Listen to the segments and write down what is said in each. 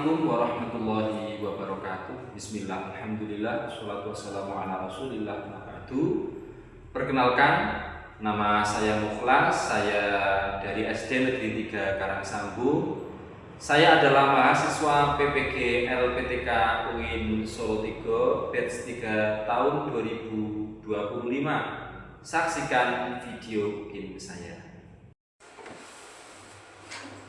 Assalamualaikum warahmatullahi wabarakatuh. Bismillah, alhamdulillah, wassalatu wassalamu ala rasulillah ma'ba'du. Perkenalkan, nama saya Mukhlas, saya dari SD Negeri 3 Karangsambu. Saya adalah mahasiswa PPG LPTK UIN Solo 3, batch 3 tahun 2025. Saksikan video UIN saya.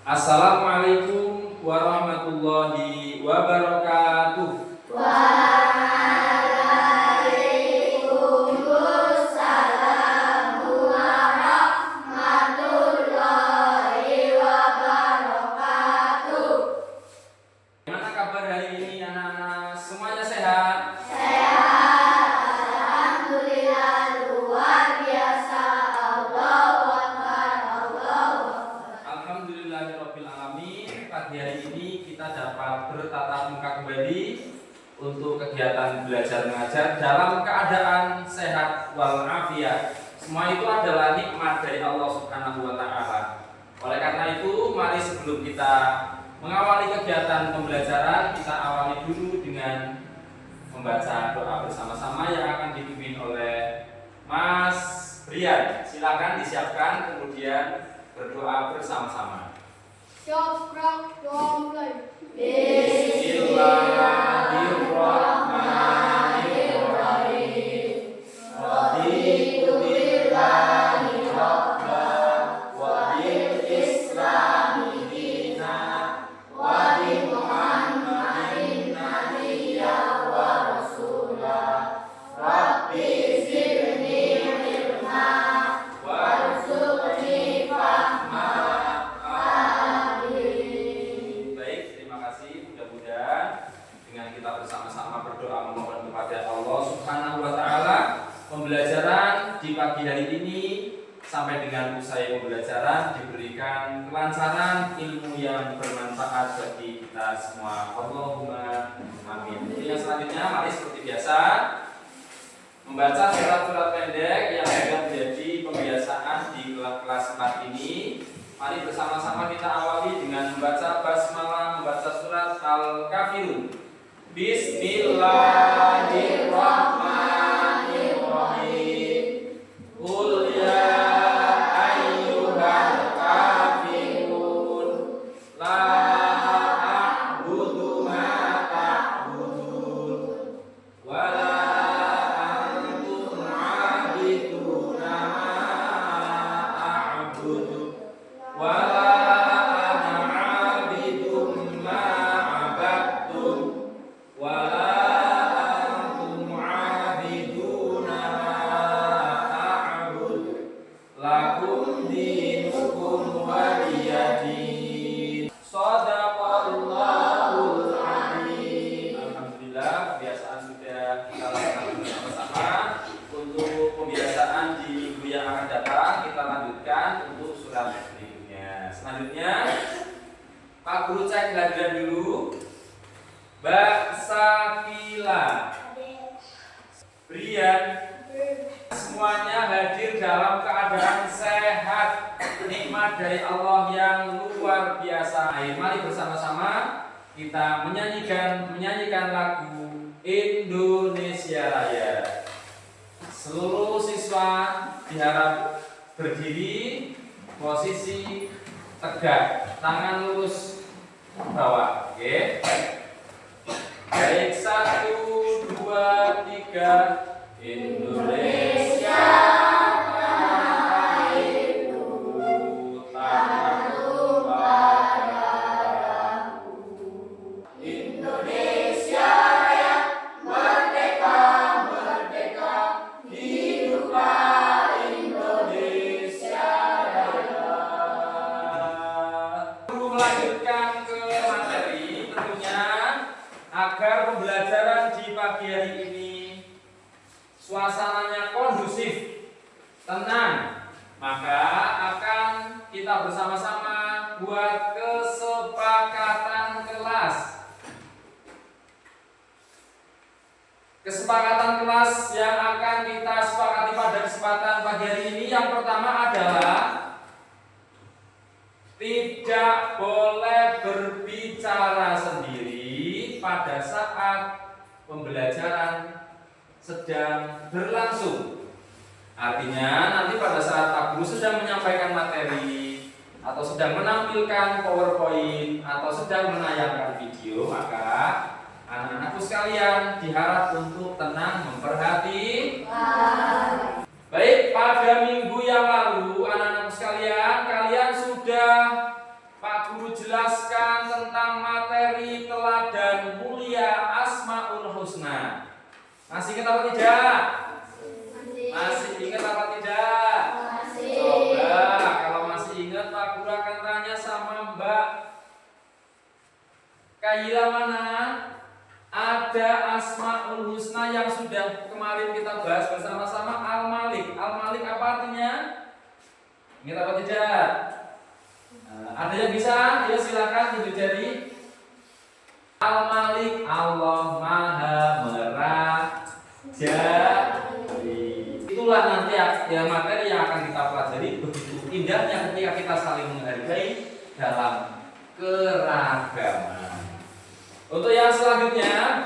Assalamualaikum warahmatullahi wabarakatuh. Waalaikumsalam warahmatullahi wabarakatuh. Gimana kabar hari ini anak-anak? Semuanya sehat? Sehat, alhamdulillah, luar biasa. Allahu Akbar, Allahu Akbar. Alhamdulillahirabbil alamin. Pagi hari ini kita dapat bertatap muka kembali untuk kegiatan belajar mengajar dalam keadaan sehat walafiat. Semua itu adalah nikmat dari Allah Subhanahu wa taala. Oleh karena itu, mari sebelum kita mengawali kegiatan pembelajaran, kita awali dulu dengan membaca doa bersama-sama yang akan dipimpin oleh Mas Brian. Silakan disiapkan, kemudian berdoa bersama-sama. Siap, gerak, doa mulai. Bismillahirrahmanirrahim. Raditu billahi rabban wa bil islami dinan wa bi Muhammadin nabiyyan wa rasulah. Rabbi zidni ilma warzuqni fahma. Baik, terima kasih. Mudah-mudahan dengan kita bersama-sama berdoa memohon kepada Allah Subhanahu wa taala, pembelajaran di pagi hari ini sampai dengan usai pembelajaran diberikan kelancaran ilmu yang bermanfaat bagi kita semua. Allahumma amin. Yang selanjutnya, mari seperti biasa membaca surat-surat pendek yang sudah menjadi pembiasaan di kelas 4 ini. Mari bersama-sama kita awali dengan membaca basmalah, membaca surat Al-Kafirun. Bismillahirrahmanirrahim. Qul ya ayyuhal kafirun la a'budu ma ta'budun wa la antum 'abiduna ma a'budu wa la ana 'abidum ma 'abadtum wa la antum 'abiduna ma a'budu lakum dinukum waliyadin. Shadaqallahul adzim. Alhamdulillah, kebiasaan sudah kita lakukan bersama-sama. Untuk pembiasaan di minggu yang akan datang kita lanjutkan untuk surat berikutnya. Selanjutnya, Pak Guru cek kehadiran dulu. Mbak Sakila, Brian, semuanya hadir dalam keadaan sehat. Nikmat dari Allah yang luar biasa. Mari bersama-sama kita menyanyikan lagu Indonesia Raya. Seluruh siswa diharap berdiri, posisi tegak, tangan lurus bawah. Oke. Baik, 1, 2, 3. Indonesia tanah airku, tanah tumpah darahku. Indonesia Raya, merdeka, merdeka, hiduplah Indonesia Raya. Guru melanjutkan ke materi, tentunya agar pembelajaran di pagi hari ini suasananya kondusif, tenang, maka akan kita bersama-sama buat kesepakatan kelas. Kesepakatan kelas yang akan kita sepakati pada kesempatan pagi hari ini, yang pertama adalah tidak boleh berbicara sendiri. pembelajaran sedang berlangsung. Artinya nanti pada saat Pak Guru sedang menyampaikan materi atau sedang menampilkan PowerPoint atau sedang menayangkan video, maka anak-anakku sekalian diharap untuk tenang memperhatikan. Baik, pada minggu yang lalu anak-anakku sekalian, kalian sudah Pak Guru jelaskan tentang materi teladan mulia Asmaul Husna. Masih ingat apa tidak? Masih ingat apa tidak? Masih. Coba kalau masih ingat Pak Guru akan tanya sama Mbak Kayla, mana ada Asmaul Husna yang sudah kemarin kita bahas bersama-sama, Al-Malik. Al-Malik apa artinya? Ingat apa tidak? Ada yang bisa? Ya silakan tunjuk jari. Al-Malik, Allah Maha Merajai. Itulah nanti yang materi yang akan kita pelajari. Begitu indahnya ketika kita saling menghargai dalam keragaman. Untuk yang selanjutnya,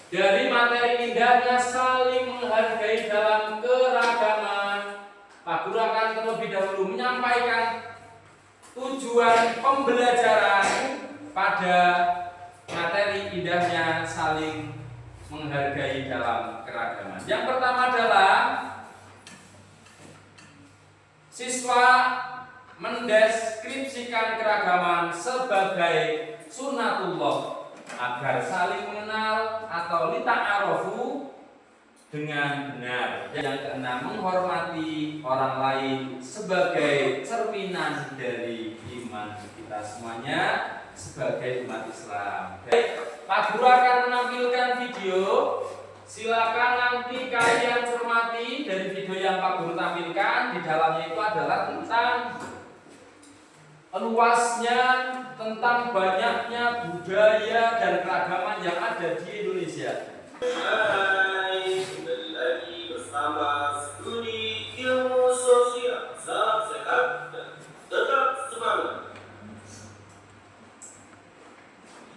dari materi indahnya saling menghargai dalam keragaman, Pak Guru akan terlebih dahulu menyampaikan tujuan pembelajaran pada materi indahnya saling menghargai dalam keragaman. Yang pertama adalah siswa mendeskripsikan keragaman sebagai sunnatullah agar saling mengenal atau lita'arofu dengan benar. Yang keenam, menghormati orang lain sebagai cerminan dari iman kita semuanya sebagai umat Islam. Pak Guru akan menampilkan video. Silakan nanti kalian cermati dari video yang Pak Guru tampilkan. Di dalamnya itu adalah tentang luasnya, tentang banyaknya budaya dan keragaman yang ada di Indonesia. Hai, kembali lagi bersama Studi Ilmu Sosial. Salam sehat dan tetap semangat.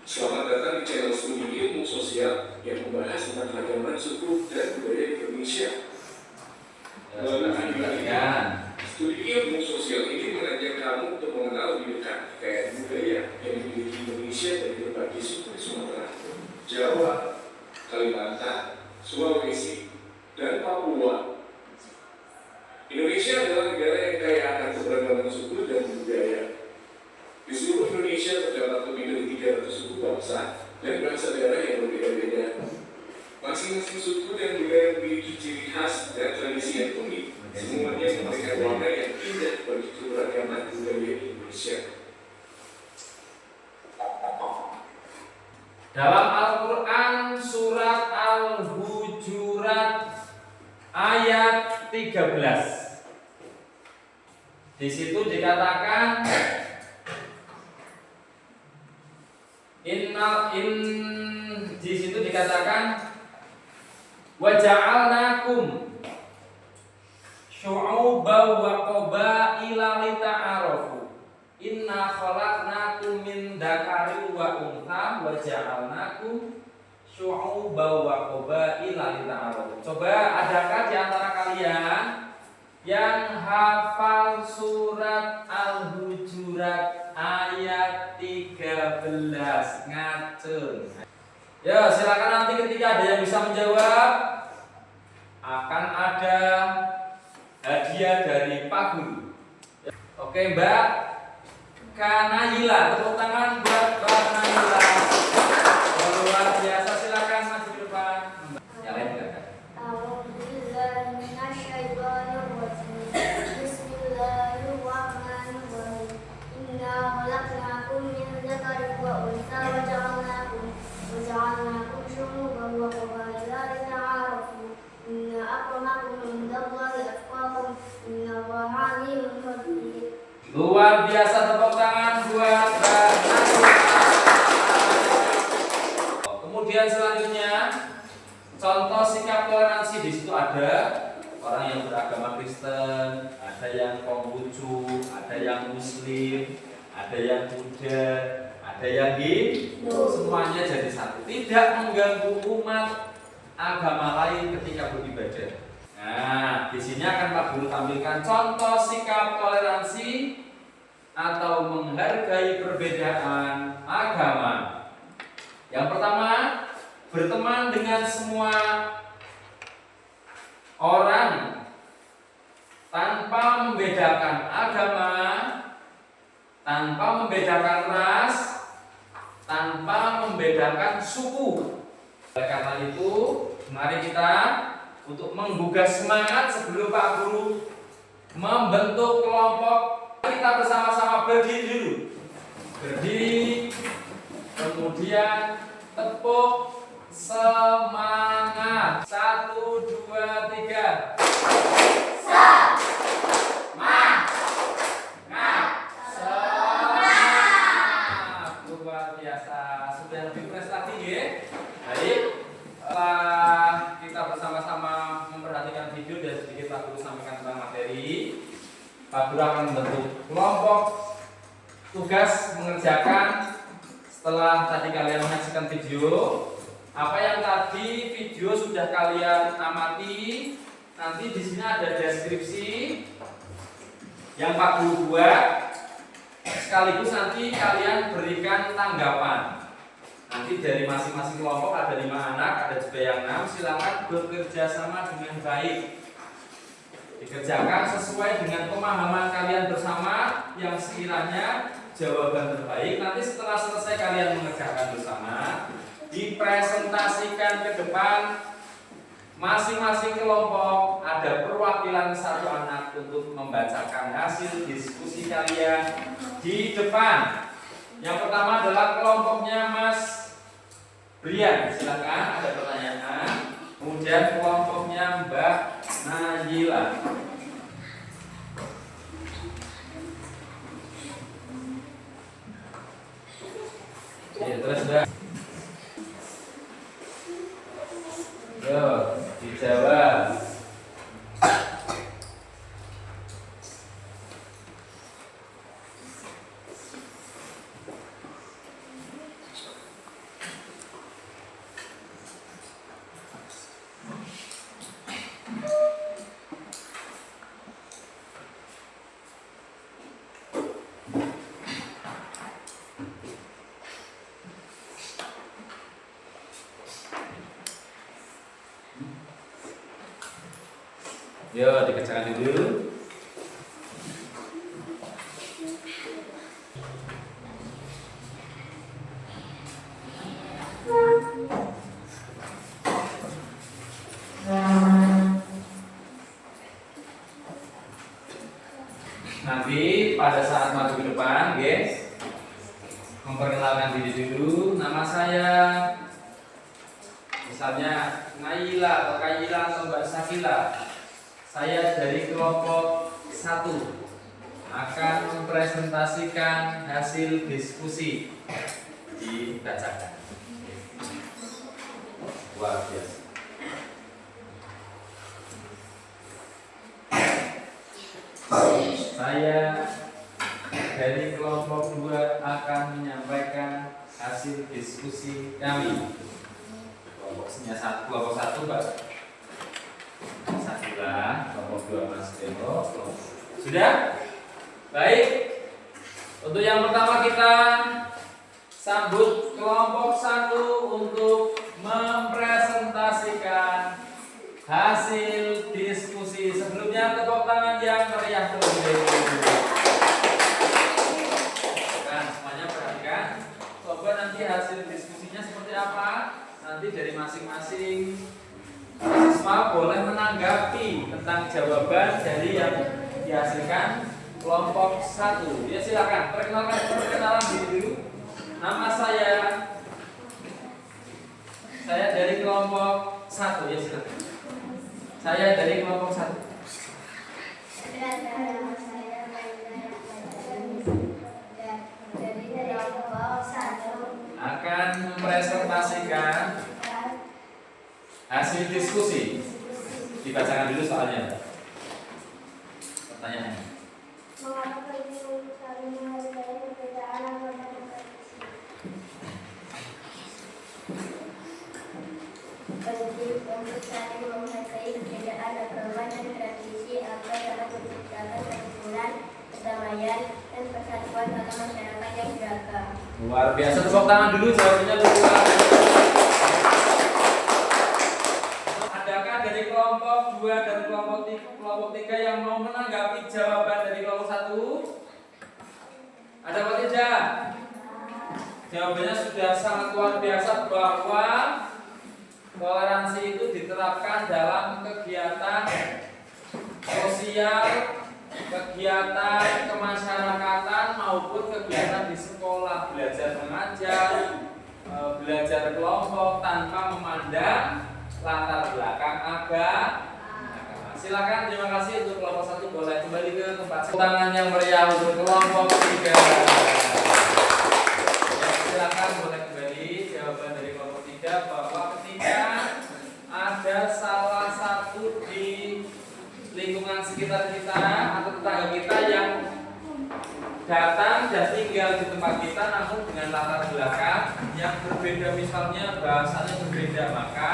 Selamat datang di channel Studi Ilmu Sosial yang membahas tentang keragaman suku dan budaya Indonesia. Melalui video ini, Studi Ilmu Sosial ini mengajak kamu untuk mengenal lebih dekat kekayaan budaya yang dimiliki Indonesia dari berbagai suku di Sumatera, Jawa, Kalimantan, Sulawesi, dan Papua. Indonesia adalah negara yang kaya akan keberagaman suku dan budaya. Di seluruh Indonesia terdapat lebih dari 300 suku bangsa dan bangsa daerah yang berbeda-beda. Masing-masing suku dan budaya memiliki ciri khas dan tradisi yang unik. Semuanya memberikan warna yang indah bagi keberagaman budaya Indonesia. Dalam Al-Quran surat Al-Hujurat ayat 13, di situ dikatakan di situ dikatakan wa ja'alnakum syu'uban wa qabaila lita'arafu inna khalaqnakum min dzakarin wa untha wa ja'alnakum syu'uban wa qabaila lita'arafu. Coba adakah di antara kalian yang hafal surat Al-Hujurat ayat 13? Ngacung. Ya, silakan nanti ketika ada yang bisa menjawab akan ada hadiah dari Pak Guru. Oke, Mbak Kanayila, tepuk tangan buat Mbak Kanayila. Luar biasa, silakan maju ke depan. Yang lain silakan. Luar biasa, tepuk tangan buat Mbak Kanayila. Kemudian selanjutnya contoh sikap toleransi. Di situ ada orang yang beragama Kristen, ada yang Konghucu, ada yang Muslim, ada yang Buddha, ada yang semuanya jadi satu, tidak mengganggu umat agama lain ketika beribadah. Nah, di sini akan Pak Guru tampilkan contoh sikap toleransi atau menghargai perbedaan agama. Yang pertama, berteman dengan semua orang tanpa membedakan agama, tanpa membedakan ras, tanpa membedakan suku. Oleh karena itu, mari kita untuk menggugah semangat sebelum Pak Guru membentuk kelompok, kita bersama-sama berdiri dulu. Berdiri, kemudian tepuk semangat. 1, 2, 3. Semangat. Luar biasa. Sudah lebih fresh lagi ya. Baik. Setelah kita bersama-sama memperhatikan video dan sedikit Pak Guru sampaikan tentang materi, Pak Guru akan membentuk kelompok tugas mengerjakan. Setelah tadi kalian menyaksikan video, apa yang tadi video sudah kalian amati, nanti di sini ada deskripsi yang Pak Guru buat, sekaligus nanti kalian berikan tanggapan. Nanti dari masing-masing kelompok ada 5 anak, ada juga yang 6. Silakan bekerja sama dengan baik. Dikerjakan sesuai dengan pemahaman kalian bersama yang sekiranya jawaban terbaik. Nanti setelah selesai kalian mengerjakan bersama, dipresentasikan ke depan. Masing-masing kelompok ada perwakilan 1 anak untuk membacakan hasil diskusi kalian di depan. Yang pertama adalah kelompoknya Mas Brian, silakan ada pertanyaan. Kemudian kelompoknya Mbak Najila. Ya, terus Mbak. Yo, dijawab. Yo, dikerjakan dulu. Nanti pada saat maju ke depan, guys, memperkenalkan diri dulu. Nama saya, misalnya Naila atau Kayila atau Mbak Sakila. Saya dari kelompok 1 akan mempresentasikan hasil diskusi, dibacakan. Luar biasa. Saya dari kelompok 2 akan menyampaikan hasil diskusi kami. Kelompok 1 Mbak Sakila, kelompok 2 Mas Deno. Sudah? Baik. Untuk yang pertama kita sambut kelompok 1 untuk mempresentasikan hasil diskusi. Sebelumnya tepuk tangan yang meriah terlebih dahulu. Kan semuanya perhatikan. Coba nanti hasil diskusinya seperti apa? Nanti dari masing-masing siswa boleh menanggapi tentang jawaban dari yang dihasilkan kelompok 1. Ya silakan, perkenalan diri dulu. Nama saya dari kelompok 1, ya silakan. Saya dari kelompok 1. Akan mempresentasikan hasil diskusi. Dibacakan dulu soalnya. Pertanyaannya. Mengapa penting untuk saling menghargai perbedaan agama dan tradisi? untuk saling menghargai perbedaan agama dan tradisi agar dapat menciptakan kerukunan, perdamaian, dan persatuan dalam masyarakat yang beragam. Luar biasa. Tepuk tangan dulu jawabannya berdua. Adakah dari kelompok 2 dan kelompok 3 yang mau menanggapi jawaban dari kelompok 1? Ada apa tidak? Jawabannya sudah sangat luar biasa bahwa toleransi itu diterapkan dalam kegiatan sosial, kegiatan kemasyarakatan maupun kegiatan di sekolah, belajar mengajar, belajar kelompok tanpa memandang latar belakang agama. Silakan, terima kasih untuk kelompok 1 boleh kembali ke tempat. Tangan yang meriah untuk kelompok 3. Silakan boleh kembali. Jawaban dari kelompok 3 bahwa ketika ada salah satu di lingkungan sekitar kita atau tetangga kita yang datang dan tinggal di tempat kita namun dengan latar belakang yang berbeda, misalnya bahasanya berbeda, maka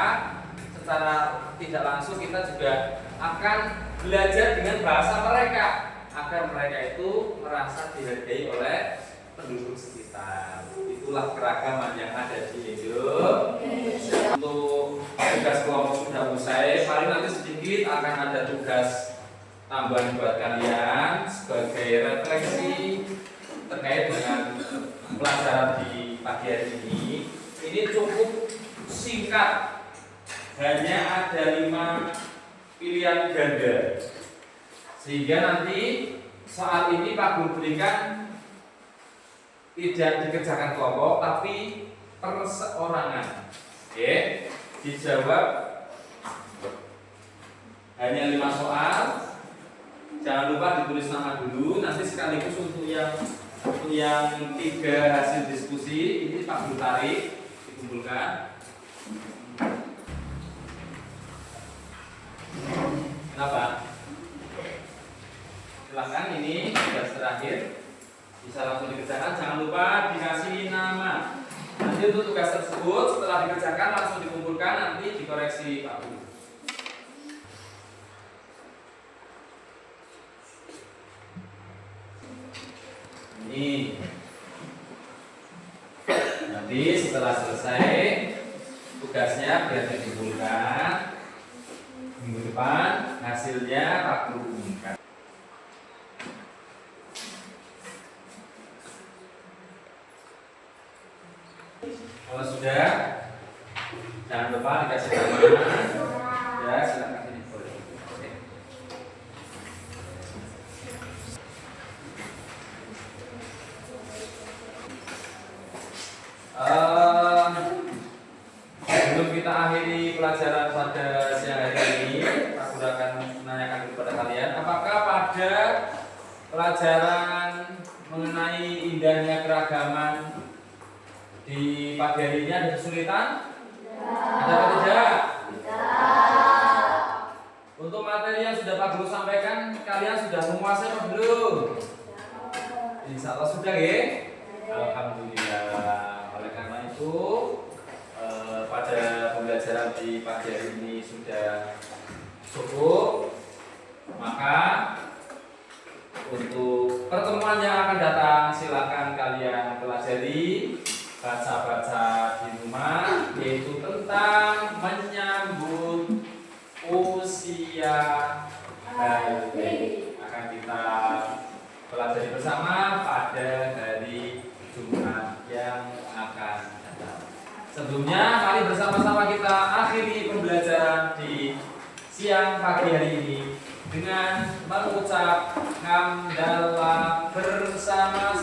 secara tidak langsung kita juga akan belajar dengan bahasa mereka agar mereka itu merasa dihargai oleh penduduk sekitar. Itulah keragaman yang ada di Indonesia. Untuk tugas kelompok sudah usai, paling nanti sedikit akan ada tugas tambahan buat kalian sebagai refleksi terkait dengan pelajaran di pagi hari ini. Ini cukup singkat, hanya ada 5 pilihan ganda, sehingga nanti soal ini Pak Guru berikan tidak dikerjakan kelompok tapi perseorangan. Oke, dijawab hanya 5 soal. Jangan lupa ditulis nama dulu. Nanti sekaligus untuk yang 3 hasil diskusi ini Pak Guru tarik, dikumpulkan. Kenapa? Silahkan, ini tugas terakhir, bisa langsung dikerjakan. Jangan lupa dikasih nama. Nanti untuk tugas tersebut setelah dikerjakan langsung dikumpulkan, nanti dikoreksi Pak Guru. Ini nanti setelah selesai tugasnya biar dikumpulkan. Minggu depan hasilnya Pak Guru umumkan. Kalau sudah, jangan lupa dikasih nama. Ya, silakan ini boleh. Oke. Sebelum kita akhiri pelajaran pada siang hari ini, Pak Guru akan menanyakan kepada kalian, apakah pada pelajaran mengenai indahnya keragaman di pagi hari ini ada kesulitan? Ada atau tidak? Untuk materi yang sudah Pak Guru sampaikan, kalian sudah menguasai atau belum? Insya Allah sudah ya? Alhamdulillah. Oleh karena itu pada pembelajaran di pagi hari ini sudah cukup, maka untuk pertemuan yang akan datang silakan kalian pelajari, baca-baca di rumah, yaitu tentang menyambut usia bayi. Akan kita pelajari bersama pada hari Jumat yang akan datang. Sebelumnya, mari bersama-sama kita akhiri pembelajaran di siang pagi hari ini dengan mengucap hamdalah bersama-sama.